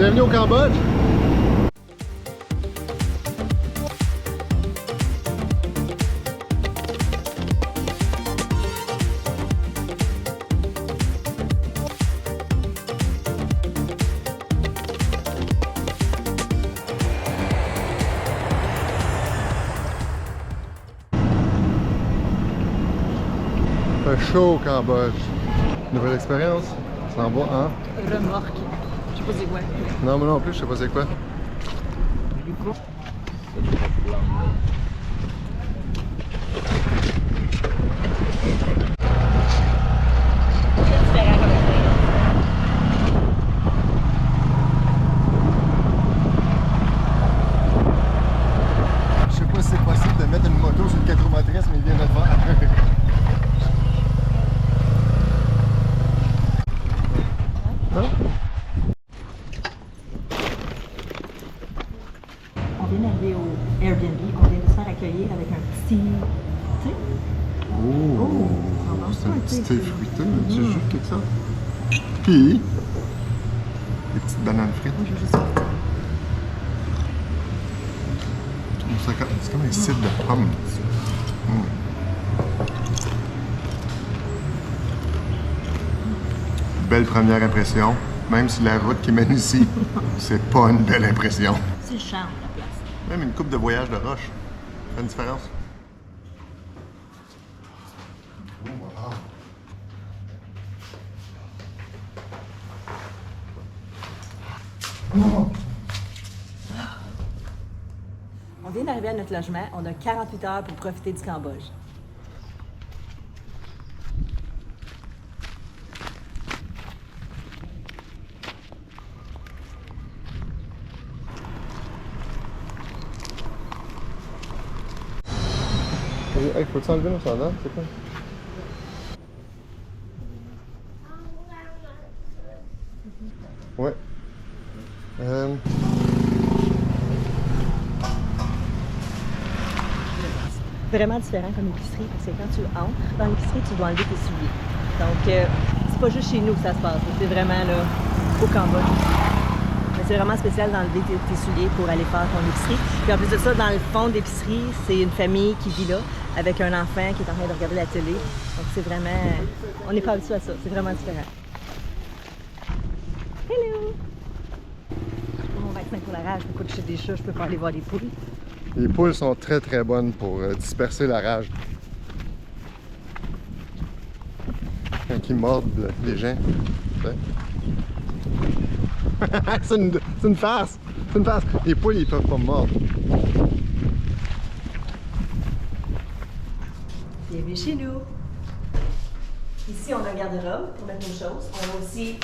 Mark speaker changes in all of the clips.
Speaker 1: Bienvenue au Cambodge! Fait chaud au Cambodge. Nouvelle expérience? Ça en va, hein?
Speaker 2: Remorque. Je sais pas c'est quoi.
Speaker 1: Non, moi non plus, je sais pas c'est quoi. Je sais pas si c'est possible de mettre une moto sur une 4 roues motrices, mais il vient de le faire.
Speaker 2: On vient d'arriver au Airbnb, on vient de se faire accueillir avec un petit thé.
Speaker 1: Oh! C'est un petit thé fruité, tu joues quelque chose? Puis, des petites bananes frites. C'est comme un cidre de pomme. Belle première impression, même si la route qui mène ici, c'est pas une belle impression.
Speaker 2: C'est le charme, la place.
Speaker 1: Même une coupe de voyage de roche, ça fait une différence. Oh, wow. Oh.
Speaker 2: On vient d'arriver à notre logement, on a 48 heures pour profiter du Cambodge.
Speaker 1: Hey, faut-tu enlever nos sandales? C'est quoi? Ouais.
Speaker 2: Vraiment différent comme épicerie, parce que quand tu entres dans l'épicerie, tu dois enlever tes souliers. Donc, c'est pas juste chez nous que ça se passe, c'est vraiment là, au Cambodge. Mais c'est vraiment spécial d'enlever tes souliers pour aller faire ton épicerie. Puis en plus de ça, dans le fond de l'épicerie, c'est une famille qui vit là, avec un enfant qui est en train de regarder la télé. Donc c'est vraiment... On n'est pas habitué à ça, c'est vraiment différent. Hello! Mon vaccin pour la rage, je peux pas toucher des chats, je peux pas aller voir des poules.
Speaker 1: Les poules sont très très bonnes pour disperser la rage. Quand ils mordent les gens. C'est une farce! C'est une farce! Les poules, ils peuvent pas me mordre.
Speaker 2: Bienvenue chez nous! Ici, on a un garde-robe pour mettre nos choses. On a aussi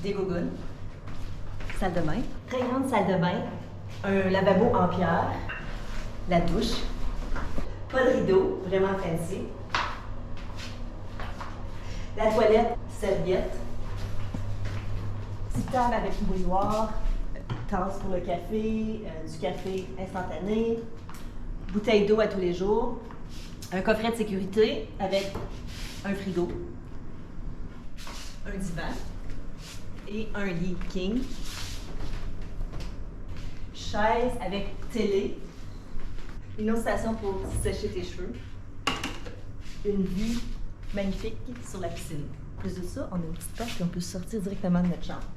Speaker 2: des gougounes, salle de bain, très grande salle de bain, un lavabo en pierre, la douche, pas de rideau, vraiment fancy, la toilette, serviette, petite table avec bouilloire, tasse pour le café, du café instantané, bouteille d'eau à tous les jours, un coffret de sécurité avec un frigo, un divan et un lit king, chaise avec télé, une autre station pour sécher tes cheveux, une vue magnifique sur la piscine. En plus de ça, on a une petite porte et on peut sortir directement de notre chambre.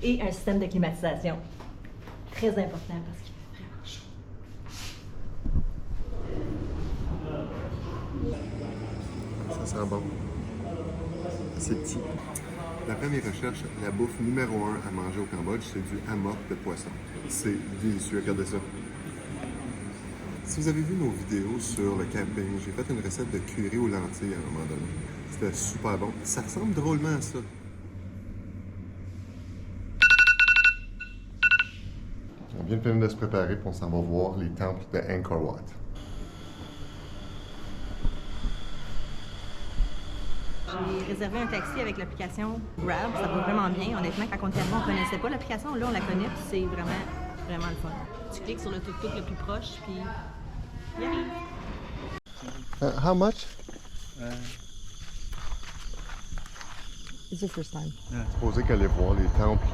Speaker 2: Et un système de climatisation. Très important parce qu'il fait vraiment chaud.
Speaker 1: Ça sent bon. C'est petit. D'après mes recherches, la bouffe numéro 1 à manger au Cambodge, c'est du hammock de poisson. C'est délicieux, regardez ça. Si vous avez vu nos vidéos sur le camping, j'ai fait une recette de curry aux lentilles à un moment donné. C'était super bon. Ça ressemble drôlement à ça. On vient de se préparer pour on s'en va voir les temples de Angkor Wat.
Speaker 2: J'ai réservé un taxi avec l'application Grab, ça va vraiment bien. Honnêtement, quand on était arrivé, on ne connaissait pas l'application. Là, on la connaît, puis c'est vraiment, vraiment le fun. Tu cliques sur le tuk-tuk le plus proche, puis il arrive.
Speaker 1: How much?
Speaker 2: It's the first time.
Speaker 1: Supposé qu'aller voir les temples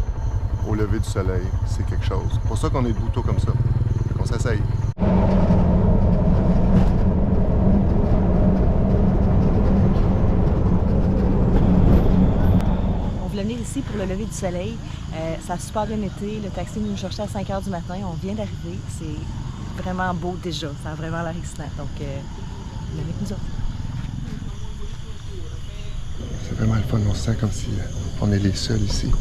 Speaker 1: au lever du soleil, c'est quelque chose. C'est pour ça qu'on est debout tôt comme ça. On s'essaye.
Speaker 2: On voulait venir ici pour le lever du soleil. Ça a super bien été. Le taxi nous cherchait à 5 h du matin. On vient d'arriver. C'est vraiment beau déjà. Ça a vraiment l'air excitant. Donc, venez avec nous autres.
Speaker 1: C'est vraiment le fun. On se sent comme si on est les seuls ici.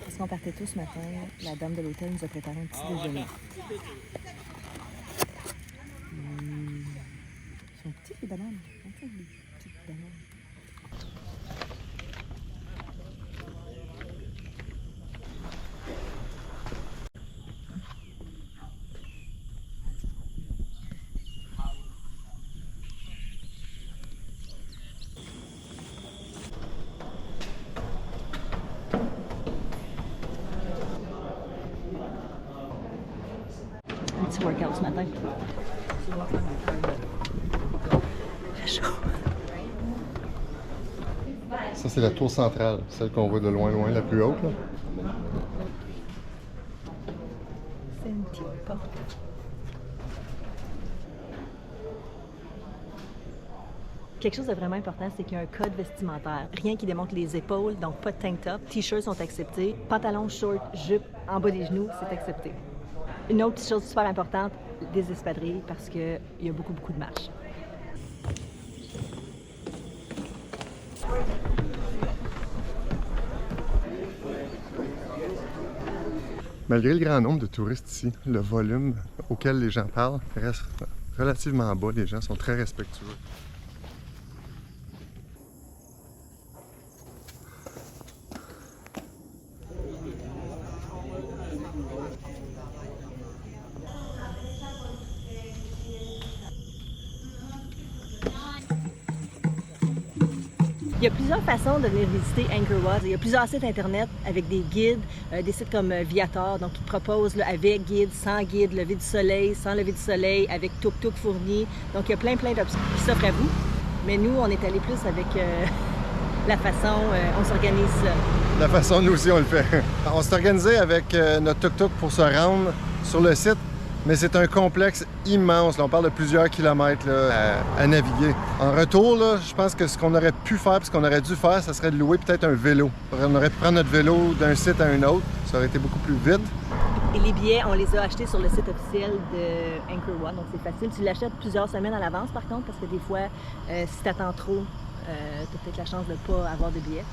Speaker 2: Parce qu'on partait tous ce matin, la dame de l'hôtel nous a préparé un petit déjeuner. Ils sont petites les bananes. On fait des petites bananes. Un petit workout ce matin. Fait chaud.
Speaker 1: Ça, c'est la tour centrale, celle qu'on voit de loin, la plus haute. Là.
Speaker 2: C'est une petite porte. Quelque chose de vraiment important, c'est qu'il y a un code vestimentaire. Rien qui démontre les épaules, donc pas de tank top. T-shirts sont acceptés. Pantalons, shorts, jupe, en bas des genoux, c'est accepté. Une autre chose super importante, des espadrilles, parce qu'il y a beaucoup de marches.
Speaker 1: Malgré le grand nombre de touristes ici, le volume auquel les gens parlent reste relativement bas. Les gens sont très respectueux.
Speaker 2: Il y a plusieurs façons de venir visiter Angkor Wat. Il y a plusieurs sites internet avec des guides, des sites comme Viator, donc qui te proposent là, avec guide, sans guide, lever du soleil, sans lever du soleil, avec tuk-tuk fourni. Donc il y a plein d'options qui s'offrent à vous. Mais nous, on est allé plus avec la façon, on s'organise seul.
Speaker 1: La façon, nous aussi, on le fait. On s'est organisé avec notre tuk-tuk pour se rendre sur le site, mais c'est un complexe immense. Là, on parle de plusieurs kilomètres là, à naviguer. En retour, là, je pense que ce qu'on aurait pu faire, ce qu'on aurait dû faire, ça serait de louer peut-être un vélo. On aurait pu prendre notre vélo d'un site à un autre. Ça aurait été beaucoup plus vite.
Speaker 2: Et les billets, on les a achetés sur le site officiel de Angkor Wat, donc c'est facile. Tu l'achètes plusieurs semaines à l'avance, par contre, parce que des fois, si tu attends trop, tu as peut-être la chance de ne pas avoir de billets.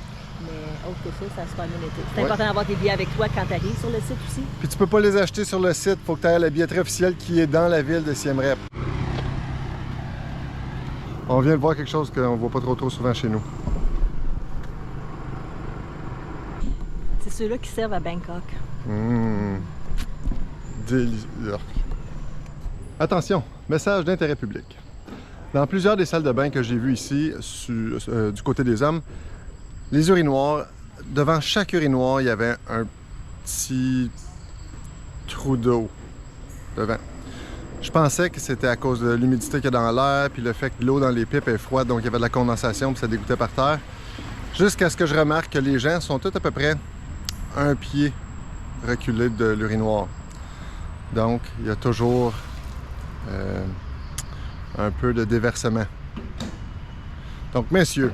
Speaker 2: Mais autre que ça a super bien été. C'est important d'avoir tes billets avec toi quand tu arrives sur le site aussi.
Speaker 1: Puis tu peux pas les acheter sur le site, il faut que tu ailles à la billetterie officielle qui est dans la ville de Siem Reap. On vient de voir quelque chose qu'on voit pas trop souvent chez nous.
Speaker 2: C'est ceux-là qui servent à Bangkok.
Speaker 1: Délicieux. Attention, message d'intérêt public. Dans plusieurs des salles de bain que j'ai vues ici, du côté des hommes, les urinoirs, devant chaque urinoir, il y avait un petit trou d'eau devant. Je pensais que c'était à cause de l'humidité qu'il y a dans l'air, puis le fait que l'eau dans les pipes est froide, donc il y avait de la condensation, puis ça dégoûtait par terre. Jusqu'à ce que je remarque que les gens sont tous à peu près un pied reculé de l'urinoir. Donc, il y a toujours un peu de déversement. Donc, messieurs,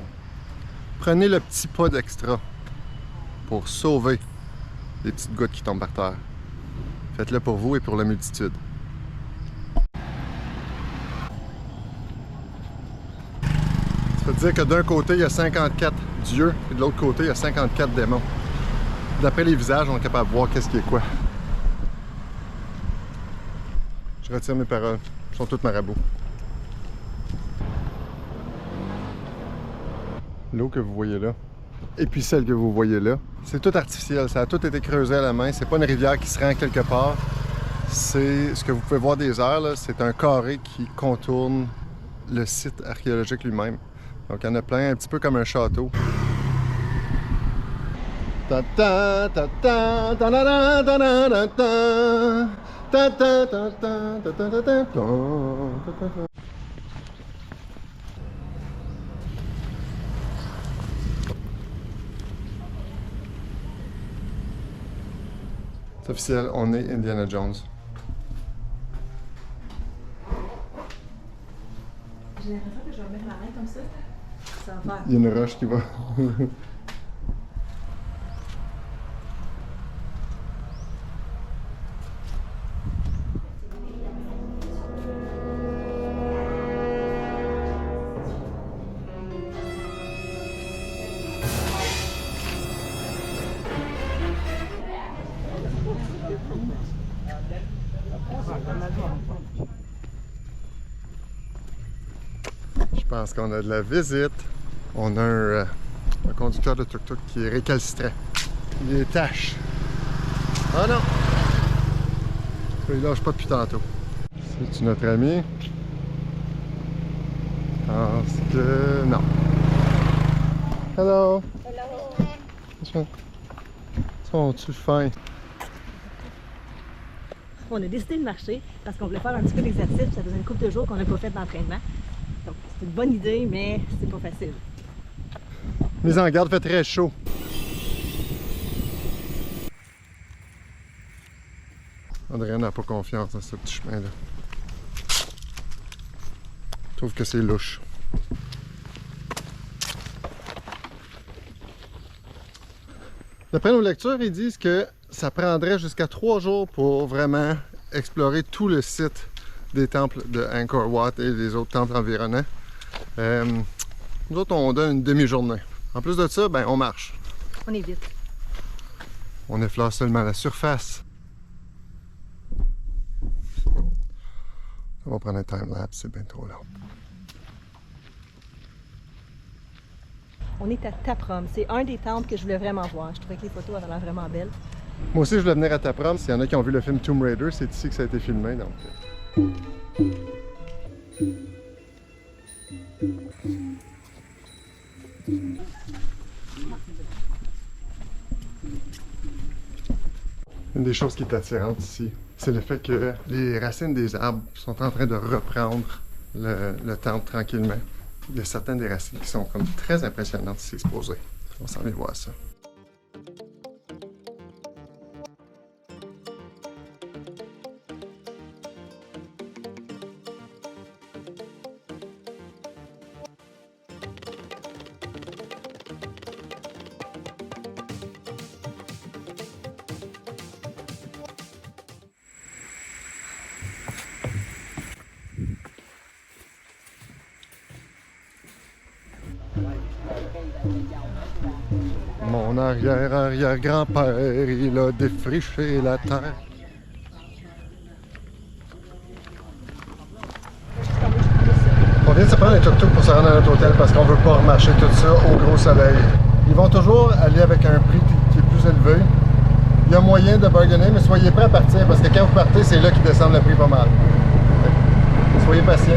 Speaker 1: prenez le petit pas d'extra pour sauver les petites gouttes qui tombent par terre. Faites-le pour vous et pour la multitude. Ça veut dire que d'un côté, il y a 54 dieux et de l'autre côté, il y a 54 démons. D'après les visages, on est capable de voir qu'est-ce qui est quoi. Je retire mes paroles. Ils sont toutes marabouts. L'eau que vous voyez là, et puis celle que vous voyez là, c'est tout artificiel. Ça a tout été creusé à la main. C'est pas une rivière qui se rend quelque part. C'est ce que vous pouvez voir des heures, là, c'est un carré qui contourne le site archéologique lui-même. Donc il y en a plein, un petit peu comme un château. Ta ta ta ta ta ta ta ta ta ta ta ta ta ta ta ta ta ta. C'est officiel, on est Indiana Jones.
Speaker 2: J'ai l'impression que je vais mettre ma main comme ça. Ça va faire.
Speaker 1: Il y a une roche qui va. Je pense qu'on a de la visite. On a un conducteur de tuk-tuk qui est récalcitrant. Il est tache. Ah non! Il lâche pas depuis tantôt. C'est-tu notre ami? Je pense que non. Hello! Hello! Sont-tu fins?
Speaker 2: On a décidé de marcher parce qu'on voulait faire un petit peu d'exercice. Ça faisait une couple de jours qu'on n'a pas fait d'entraînement. Donc, c'est une bonne idée, mais c'est pas facile.
Speaker 1: Mise en garde, fait très chaud. Adrien n'a pas confiance dans ce petit chemin-là. Je trouve que c'est louche. D'après nos lectures, ils disent que ça prendrait jusqu'à 3 jours pour vraiment explorer tout le site des temples de Angkor Wat et les autres temples environnants. Nous autres, on donne une demi-journée. En plus de ça, ben, on marche.
Speaker 2: On est vite.
Speaker 1: On effleure seulement la surface. On va prendre un time-lapse, c'est bien trop long.
Speaker 2: On est à Taprom. C'est un des temples que je voulais vraiment voir. Je trouvais que les photos avaient l'air vraiment belles.
Speaker 1: Moi aussi, je voulais venir à Taprom. S'il y en a qui ont vu le film Tomb Raider, c'est ici que ça a été filmé. Donc. Une des choses qui est attirante ici, c'est le fait que les racines des arbres sont en train de reprendre le temple tranquillement. Il y a certaines des racines qui sont comme très impressionnantes ici exposées. On s'en va voir ça. Mon arrière-arrière-grand-père, il a défriché la terre. On vient de se prendre un tuk-tuk pour se rendre à notre hôtel parce qu'on veut pas remarcher tout ça au gros soleil. Ils vont toujours aller avec un prix qui est plus élevé. Il y a moyen de bargainer, mais soyez prêts à partir parce que quand vous partez, c'est là qu'ils descendent le prix pas mal. Soyez patients.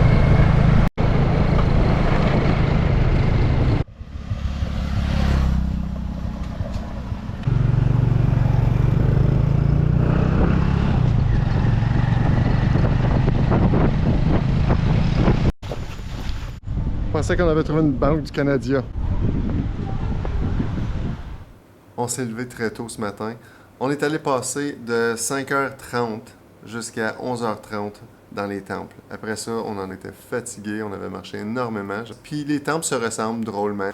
Speaker 1: Je pensais qu'on avait trouvé une banque du Canada. On s'est levé très tôt ce matin. On est allé passer de 5h30 jusqu'à 11h30 dans les temples. Après ça, on en était fatigué, on avait marché énormément. Puis les temples se ressemblent drôlement.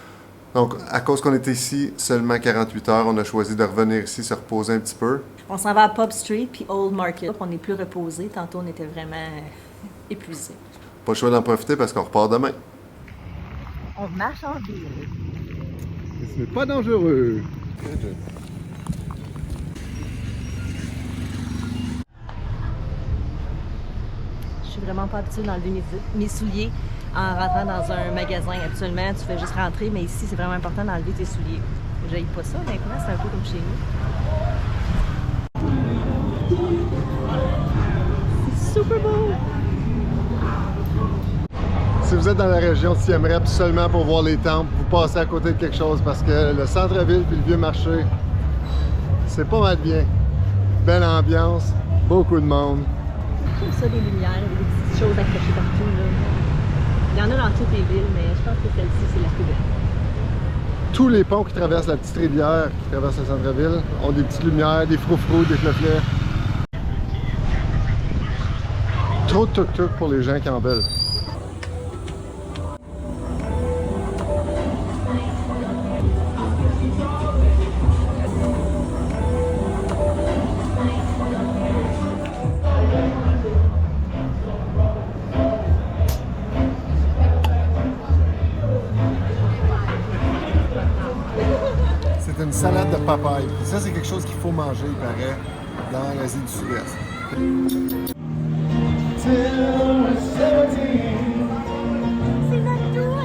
Speaker 1: Donc, à cause qu'on était ici seulement 48 heures, on a choisi de revenir ici, se reposer un petit peu.
Speaker 2: On s'en va à Pub Street puis Old Market. On est plus reposé. Tantôt, on était vraiment épuisés.
Speaker 1: Pas le choix d'en profiter parce qu'on repart demain.
Speaker 2: On marche en ville.
Speaker 1: Ce n'est pas dangereux.
Speaker 2: Je suis vraiment pas habituée d'enlever mes souliers en rentrant dans un magasin. Habituellement, tu fais juste rentrer, mais ici, c'est vraiment important d'enlever tes souliers. J'aille pas ça, maintenant, c'est un peu comme chez nous. C'est super beau!
Speaker 1: Si vous êtes dans la région de Siem Reap seulement pour voir les temples, vous passez à côté de quelque chose parce que le centre-ville puis le vieux marché, c'est pas mal bien. Belle ambiance, beaucoup de monde.
Speaker 2: J'aime ça, des lumières, des petites choses accrochées partout. Là. Il y en a dans toutes les villes, mais je pense que celle-ci, c'est la plus belle.
Speaker 1: Tous les ponts qui traversent la petite rivière, qui traversent le centre-ville, ont des petites lumières, des froufrous, des fleurs. Trop de tuk-tuk pour les gens qui en veulent. C'est une salade de papaye. Ça, c'est quelque chose qu'il faut manger, il paraît, dans l'Asie du Sud-Est.
Speaker 2: C'est notre tour!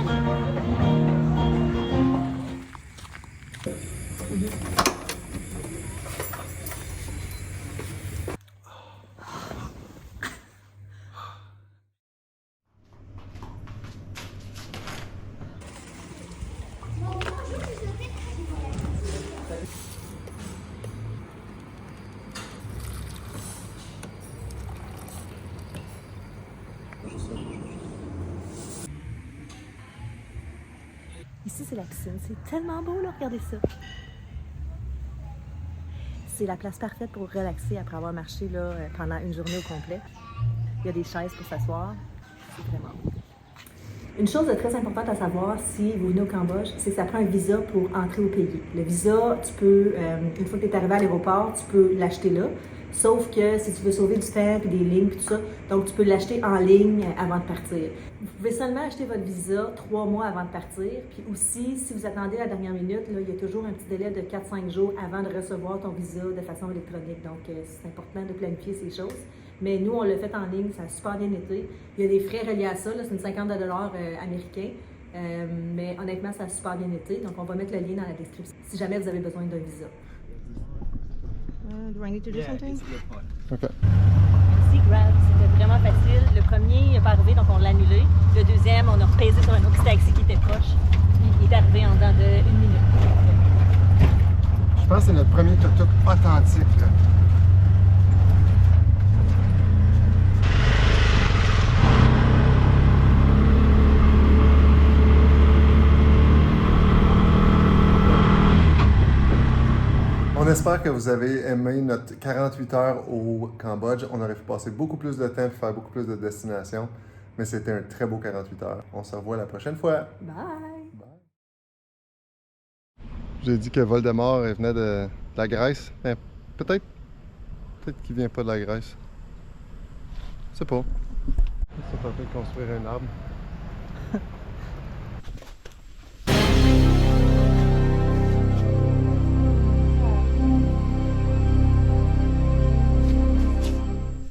Speaker 2: Ici, c'est la piscine. C'est tellement beau, là. Regardez ça. C'est la place parfaite pour relaxer après avoir marché là, pendant une journée au complet. Il y a des chaises pour s'asseoir. C'est vraiment beau. Une chose de très importante à savoir si vous venez au Cambodge, c'est que ça prend un visa pour entrer au pays. Le visa, tu peux, une fois que tu es arrivé à l'aéroport, tu peux l'acheter là. Sauf que si tu veux sauver du temps et des lignes et tout ça, donc tu peux l'acheter en ligne avant de partir. Vous pouvez seulement acheter votre visa 3 mois avant de partir. Puis aussi, si vous attendez la dernière minute, là, il y a toujours un petit délai de 4-5 jours avant de recevoir ton visa de façon électronique. Donc, c'est important de planifier ces choses. Mais nous, on l'a fait en ligne, ça a super bien été. Il y a des frais reliés à ça, c'est une 50 $ américains. Mais honnêtement, ça a super bien été. Donc, on va mettre le lien dans la description si jamais vous avez besoin d'un visa. Do I need to do something?
Speaker 1: Okay.
Speaker 2: Merci, Grab. C'était vraiment facile. Le premier, il n'est pas arrivé, donc on l'a annulé. Le deuxième, on a repaisé sur un autre taxi qui était proche. Puis il est arrivé en dedans de 1 minute.
Speaker 1: Je pense que c'est notre premier tuk-tuk authentique, là. On espère que vous avez aimé notre 48 heures au Cambodge. On aurait pu passer beaucoup plus de temps et faire beaucoup plus de destinations, mais c'était un très beau 48 heures. On se revoit la prochaine fois.
Speaker 2: Bye!
Speaker 1: Bye. J'ai dit que Voldemort venait de la Grèce, mais peut-être qu'il vient pas de la Grèce. Je sais pas. C'est pas fait de construire un arbre.